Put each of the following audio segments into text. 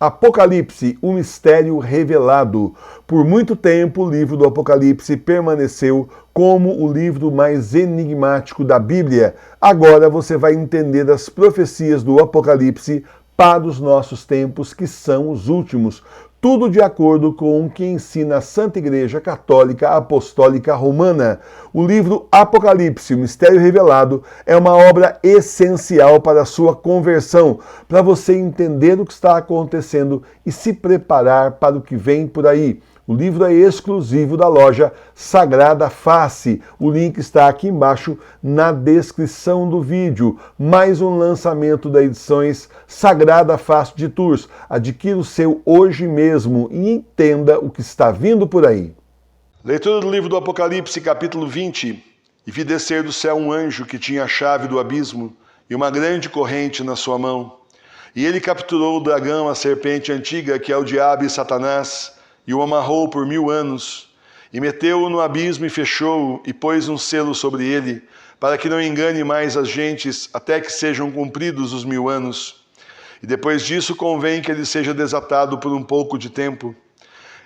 Apocalipse, um mistério revelado. Por muito tempo, o livro do Apocalipse permaneceu como o livro mais enigmático da Bíblia. Agora você vai entender as profecias do Apocalipse para os nossos tempos, que são os últimos. Tudo de acordo com o que ensina a Santa Igreja Católica Apostólica Romana. O livro Apocalipse, o Mistério Revelado, é uma obra essencial para a sua conversão, para você entender o que está acontecendo e se preparar para o que vem por aí. O livro é exclusivo da loja Sagrada Face. O link está aqui embaixo na descrição do vídeo. Mais um lançamento da edições Sagrada Face de Tours. Adquira o seu hoje mesmo e entenda o que está vindo por aí. Leitura do livro do Apocalipse, capítulo 20. E vi descer do céu um anjo que tinha a chave do abismo e uma grande corrente na sua mão. E ele capturou o dragão, a serpente antiga, que é o diabo e Satanás, e o amarrou por 1000 anos, e meteu-o no abismo e fechou-o, e pôs um selo sobre ele, para que não engane mais as gentes, até que sejam cumpridos os 1000 anos. E depois disso convém que ele seja desatado por um pouco de tempo.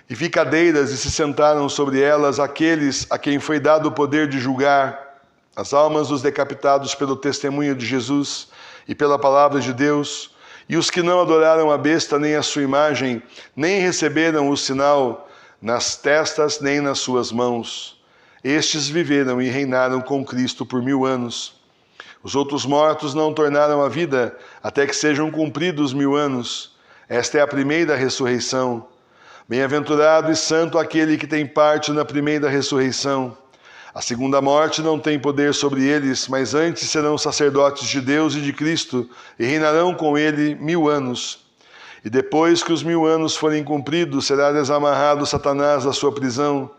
E vi cadeiras, e se sentaram sobre elas aqueles a quem foi dado o poder de julgar as almas dos decapitados pelo testemunho de Jesus e pela palavra de Deus, e os que não adoraram a besta nem a sua imagem, nem receberam o sinal nas testas nem nas suas mãos. Estes viveram e reinaram com Cristo por 1000 anos. Os outros mortos não tornaram a vida, até que sejam cumpridos 1000 anos. Esta é a primeira ressurreição. Bem-aventurado e santo aquele que tem parte na primeira ressurreição. A segunda morte não tem poder sobre eles, mas antes serão sacerdotes de Deus e de Cristo, e reinarão com ele 1000 anos. E depois que os 1000 anos forem cumpridos, será desamarrado Satanás da sua prisão.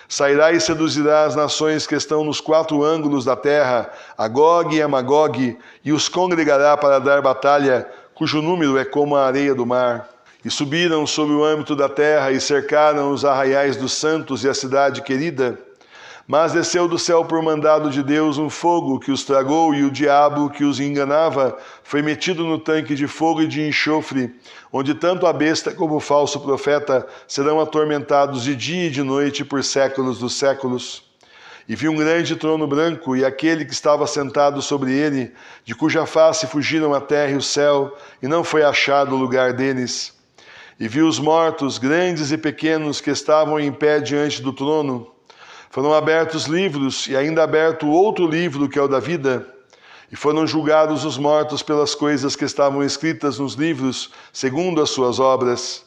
Sairá e seduzirá as nações que estão nos 4 ângulos da terra, a Gog e a Magog, e os congregará para dar batalha, cujo número é como a areia do mar. E subiram sobre o âmbito da terra e cercaram os arraiais dos santos e a cidade querida. Mas desceu do céu por mandado de Deus um fogo que os tragou, e o diabo que os enganava foi metido no tanque de fogo e de enxofre, onde tanto a besta como o falso profeta serão atormentados de dia e de noite por séculos dos séculos. E vi um grande trono branco, e aquele que estava sentado sobre ele, de cuja face fugiram a terra e o céu, e não foi achado o lugar deles. E vi os mortos, grandes e pequenos, que estavam em pé diante do trono. Foram abertos livros, e ainda aberto outro livro, que é o da vida, e foram julgados os mortos pelas coisas que estavam escritas nos livros, segundo as suas obras.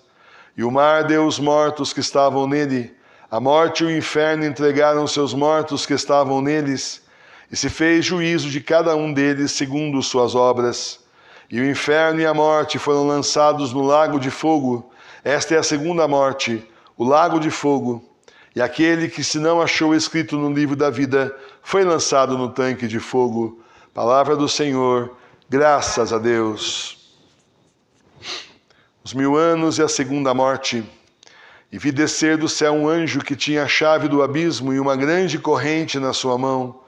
E o mar deu os mortos que estavam nele, a morte e o inferno entregaram seus mortos que estavam neles, e se fez juízo de cada um deles segundo suas obras. E o inferno e a morte foram lançados no lago de fogo. Esta é a segunda morte, o lago de fogo. E aquele que se não achou escrito no livro da vida foi lançado no tanque de fogo. Palavra do Senhor, graças a Deus. Os 1000 anos e a segunda morte. E vi descer do céu um anjo que tinha a chave do abismo e uma grande corrente na sua mão.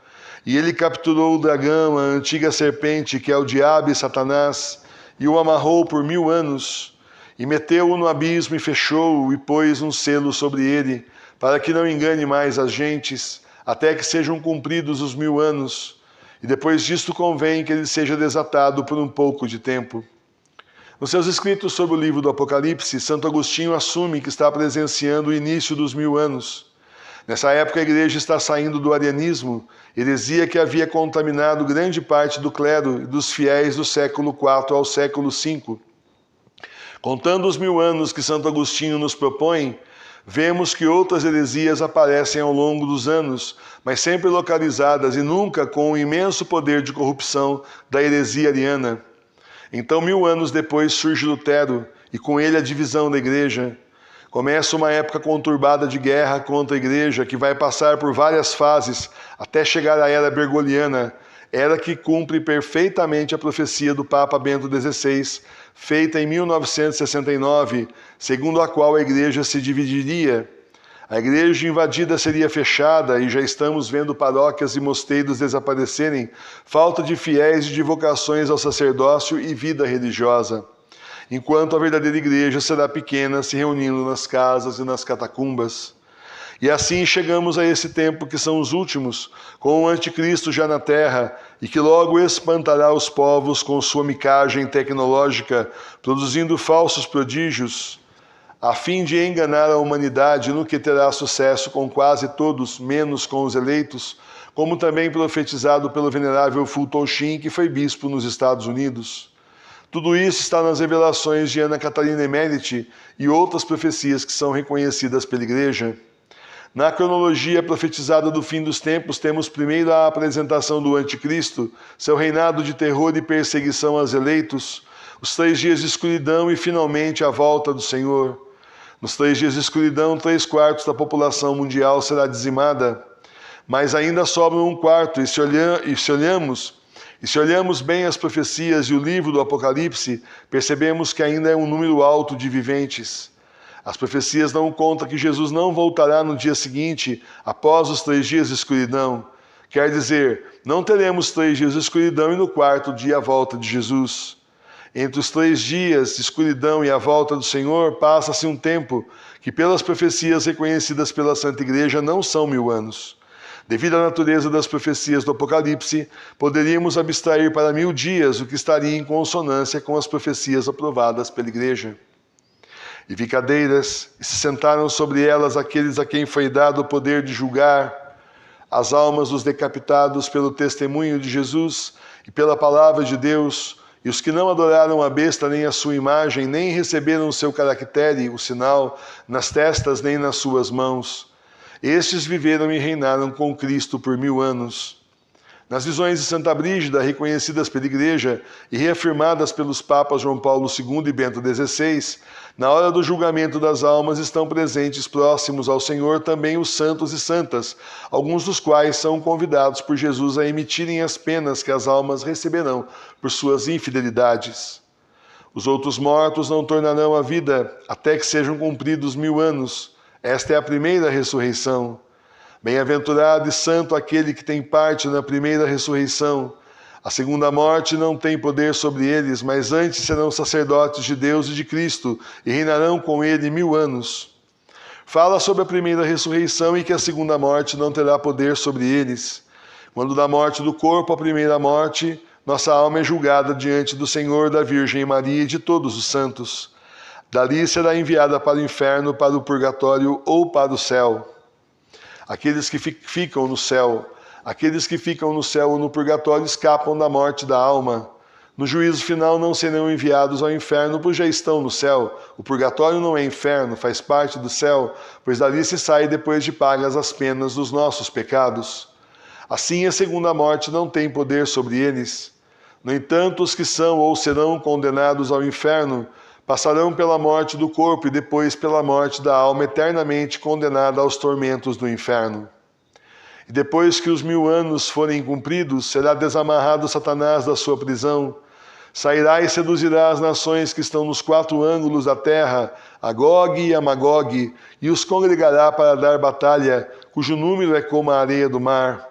E ele capturou o dragão, a antiga serpente, que é o diabo e Satanás, e o amarrou por 1000 anos. E meteu-o no abismo e fechou-o, e pôs um selo sobre ele, para que não engane mais as gentes, até que sejam cumpridos os 1000 anos. E depois disto convém que ele seja desatado por um pouco de tempo. Nos seus escritos sobre o livro do Apocalipse, Santo Agostinho assume que está presenciando o início dos 1000 anos. Nessa época a igreja está saindo do arianismo, heresia que havia contaminado grande parte do clero e dos fiéis do século IV ao século V. Contando os 1000 anos que Santo Agostinho nos propõe, vemos que outras heresias aparecem ao longo dos anos, mas sempre localizadas e nunca com o imenso poder de corrupção da heresia ariana. Então, 1000 anos depois surge Lutero, e com ele a divisão da igreja. Começa uma época conturbada de guerra contra a igreja, que vai passar por várias fases, até chegar à era bergoliana, era que cumpre perfeitamente a profecia do Papa Bento XVI, feita em 1969, segundo a qual a igreja se dividiria. A igreja invadida seria fechada, e já estamos vendo paróquias e mosteiros desaparecerem, falta de fiéis e de vocações ao sacerdócio e vida religiosa. enquanto a verdadeira igreja será pequena, se reunindo nas casas e nas catacumbas. E assim chegamos a esse tempo que são os últimos, com o anticristo já na terra, e que logo espantará os povos com sua micagem tecnológica, produzindo falsos prodígios, a fim de enganar a humanidade no que terá sucesso com quase todos, menos com os eleitos, como também profetizado pelo venerável Fulton Sheen, que foi bispo nos Estados Unidos. Tudo isso está nas revelações de Ana Catarina Emmerich e outras profecias que são reconhecidas pela Igreja. Na cronologia profetizada do fim dos tempos, temos primeiro a apresentação do Anticristo, seu reinado de terror e perseguição aos eleitos, os 3 dias de escuridão e, finalmente, a volta do Senhor. Nos 3 dias de escuridão, 3/4 da população mundial será dizimada, mas ainda sobra 1/4, e se olhamos bem as profecias e o livro do Apocalipse, percebemos que ainda é um número alto de viventes. As profecias dão conta que Jesus não voltará no dia seguinte, após os 3 dias de escuridão. Quer dizer, não teremos 3 dias de escuridão e no 4º dia a volta de Jesus. Entre os 3 dias de escuridão e a volta do Senhor, passa-se um tempo que, pelas profecias reconhecidas pela Santa Igreja, não são 1000 anos. Devido à natureza das profecias do Apocalipse, poderíamos abstrair para 1000 dias, o que estaria em consonância com as profecias aprovadas pela Igreja. E vi cadeiras, e se sentaram sobre elas aqueles a quem foi dado o poder de julgar as almas dos decapitados pelo testemunho de Jesus e pela palavra de Deus, e os que não adoraram a besta nem a sua imagem, nem receberam o seu caractere, o sinal, nas testas nem nas suas mãos. Estes viveram e reinaram com Cristo por 1000 anos. Nas visões de Santa Brígida, reconhecidas pela Igreja e reafirmadas pelos Papas João Paulo II e Bento XVI, na hora do julgamento das almas estão presentes próximos ao Senhor também os santos e santas, alguns dos quais são convidados por Jesus a emitirem as penas que as almas receberão por suas infidelidades. Os outros mortos não tornarão a vida até que sejam cumpridos 1000 anos. Esta é a primeira ressurreição. Bem-aventurado e santo aquele que tem parte na primeira ressurreição. A segunda morte não tem poder sobre eles, mas antes serão sacerdotes de Deus e de Cristo, e reinarão com ele 1000 anos. Fala sobre a primeira ressurreição e que a segunda morte não terá poder sobre eles. Quando da morte do corpo a primeira morte, nossa alma é julgada diante do Senhor, da Virgem Maria e de todos os santos. Dali será enviada para o inferno, para o purgatório ou para o céu. Aqueles que ficam no céu ou no purgatório escapam da morte da alma. No juízo final não serão enviados ao inferno, pois já estão no céu. O purgatório não é inferno, faz parte do céu, pois dali se sai depois de pagas as penas dos nossos pecados. Assim, a segunda morte não tem poder sobre eles. No entanto, os que são ou serão condenados ao inferno passarão pela morte do corpo e depois pela morte da alma, eternamente condenada aos tormentos do inferno. E depois que os 1000 anos forem cumpridos, será desamarrado Satanás da sua prisão, sairá e seduzirá as nações que estão nos 4 ângulos da terra, a Gog e a Magog, e os congregará para dar batalha, cujo número é como a areia do mar.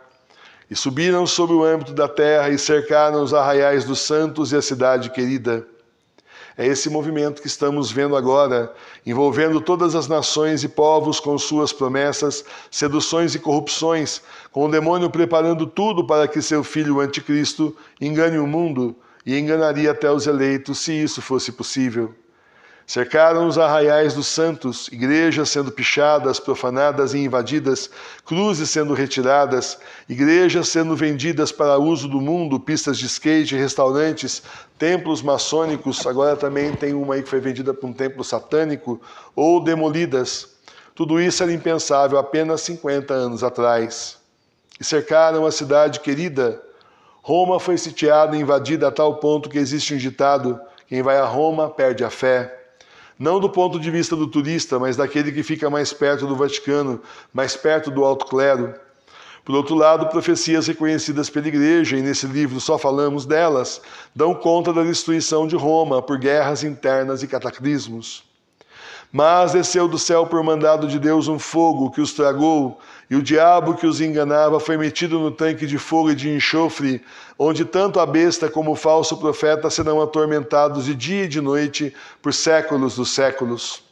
E subiram sobre o âmbito da terra e cercaram os arraiais dos santos e a cidade querida. É esse movimento que estamos vendo agora, envolvendo todas as nações e povos com suas promessas, seduções e corrupções, com o demônio preparando tudo para que seu filho, o Anticristo, engane o mundo e enganaria até os eleitos, se isso fosse possível. Cercaram os arraiais dos santos, igrejas sendo pichadas, profanadas e invadidas, cruzes sendo retiradas, igrejas sendo vendidas para uso do mundo, pistas de skate, restaurantes, templos maçônicos, agora também tem uma aí que foi vendida para um templo satânico, ou demolidas. Tudo isso era impensável apenas 50 anos atrás. E cercaram a cidade querida. Roma foi sitiada e invadida a tal ponto que existe um ditado: quem vai a Roma perde a fé. Não do ponto de vista do turista, mas daquele que fica mais perto do Vaticano, mais perto do alto clero. Por outro lado, profecias reconhecidas pela Igreja, e nesse livro só falamos delas, dão conta da destruição de Roma por guerras internas e cataclismos. Mas desceu do céu por mandado de Deus um fogo que os tragou, e o diabo que os enganava foi metido no tanque de fogo e de enxofre, onde tanto a besta como o falso profeta serão atormentados de dia e de noite por séculos dos séculos.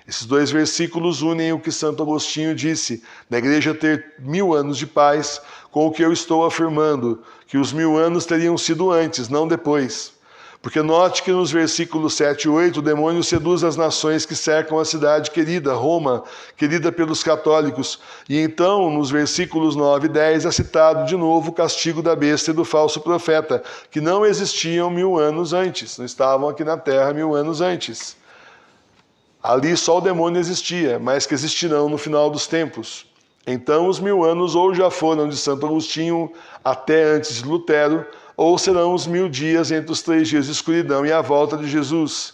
Esses dois versículos unem o que Santo Agostinho disse, da igreja ter 1000 anos de paz, com o que eu estou afirmando, que os 1000 anos teriam sido antes, não depois. Porque note que nos versículos 7 e 8, o demônio seduz as nações que cercam a cidade querida, Roma, querida pelos católicos. E então, nos versículos 9 e 10, é citado de novo o castigo da besta e do falso profeta, que não existiam 1000 anos antes, não estavam aqui na terra 1000 anos antes. Ali só o demônio existia, mas que existirão no final dos tempos. Então os 1000 anos ou já foram de Santo Agostinho até antes de Lutero, ou serão os 1000 dias entre os 3 dias de escuridão e a volta de Jesus.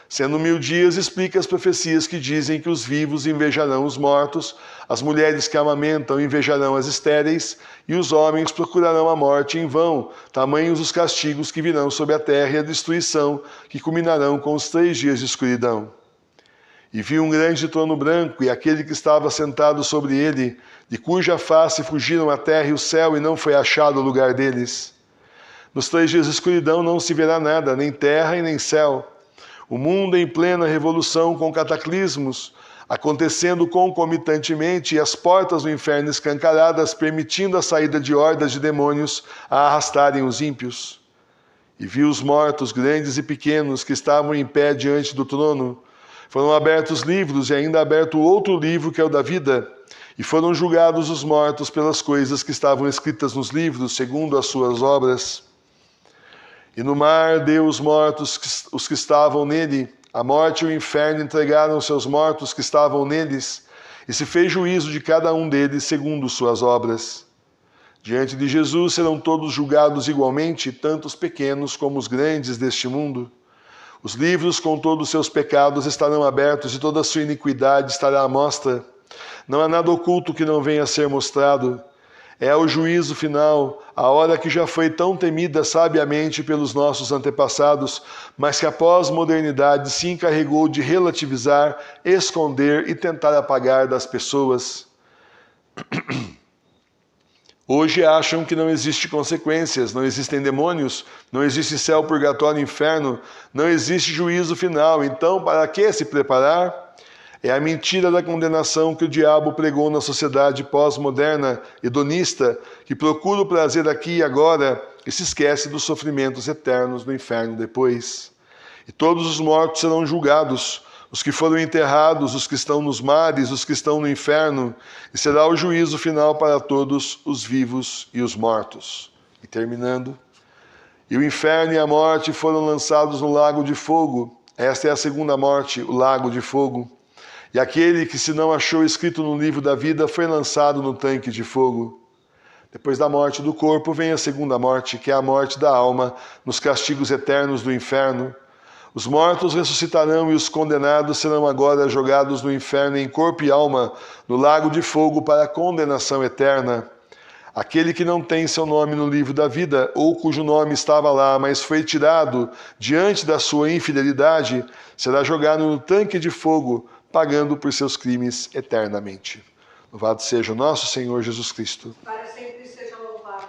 Sendo 1000 dias, explica as profecias que dizem que os vivos invejarão os mortos, as mulheres que amamentam invejarão as estéreis, e os homens procurarão a morte em vão, tamanhos os castigos que virão sobre a terra e a destruição, que culminarão com os 3 dias de escuridão. E vi um grande trono branco, e aquele que estava sentado sobre ele, de cuja face fugiram a terra e o céu, e não foi achado o lugar deles. Nos 3 dias de escuridão não se verá nada, nem terra e nem céu. O mundo em plena revolução com cataclismos, acontecendo concomitantemente, e as portas do inferno escancaradas, permitindo a saída de hordas de demônios a arrastarem os ímpios. E vi os mortos, grandes e pequenos, que estavam em pé diante do trono. Foram abertos livros, e ainda aberto outro livro, que é o da vida. E foram julgados os mortos pelas coisas que estavam escritas nos livros, segundo as suas obras. E no mar deu os mortos, os que estavam nele. A morte e o inferno entregaram seus mortos que estavam neles, e se fez juízo de cada um deles segundo suas obras. Diante de Jesus serão todos julgados igualmente, tanto os pequenos como os grandes deste mundo. Os livros com todos os seus pecados estarão abertos, e toda a sua iniquidade estará à mostra. Não há nada oculto que não venha a ser mostrado. É o juízo final, a hora que já foi tão temida sabiamente pelos nossos antepassados, mas que a pós-modernidade se encarregou de relativizar, esconder e tentar apagar das pessoas. Hoje acham que não existem consequências, não existem demônios, não existe céu, purgatório, inferno, não existe juízo final. Então, para que se preparar? É a mentira da condenação que o diabo pregou na sociedade pós-moderna, hedonista, que procura o prazer aqui e agora e se esquece dos sofrimentos eternos do inferno depois. E todos os mortos serão julgados, os que foram enterrados, os que estão nos mares, os que estão no inferno, e será o juízo final para todos os vivos e os mortos. E terminando, e o inferno e a morte foram lançados no lago de fogo. Esta é a segunda morte, o lago de fogo. E aquele que se não achou escrito no livro da vida foi lançado no tanque de fogo. Depois da morte do corpo vem a segunda morte, que é a morte da alma, nos castigos eternos do inferno. Os mortos ressuscitarão e os condenados serão agora jogados no inferno em corpo e alma, no lago de fogo para a condenação eterna. Aquele que não tem seu nome no livro da vida, ou cujo nome estava lá, mas foi tirado diante da sua infidelidade, será jogado no tanque de fogo, pagando por seus crimes eternamente. Louvado seja o nosso Senhor Jesus Cristo. Para sempre seja louvado.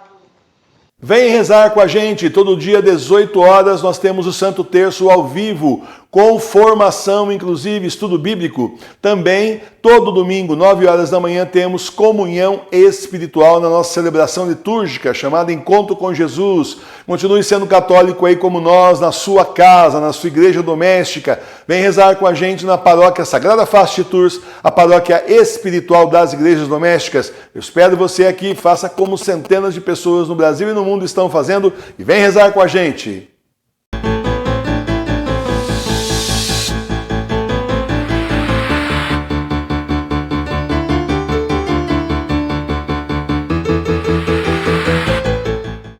Vem rezar com a gente. Todo dia, 18 horas, nós temos o Santo Terço ao vivo, com formação, inclusive, estudo bíblico. Também, todo domingo, 9 horas da manhã, temos comunhão espiritual na nossa celebração litúrgica, chamada Encontro com Jesus. Continue sendo católico aí como nós, na sua casa, na sua igreja doméstica. Vem rezar com a gente na paróquia Sagrada Face de Tours, a paróquia espiritual das igrejas domésticas. Eu espero você aqui, faça como centenas de pessoas no Brasil e no mundo estão fazendo, e vem rezar com a gente.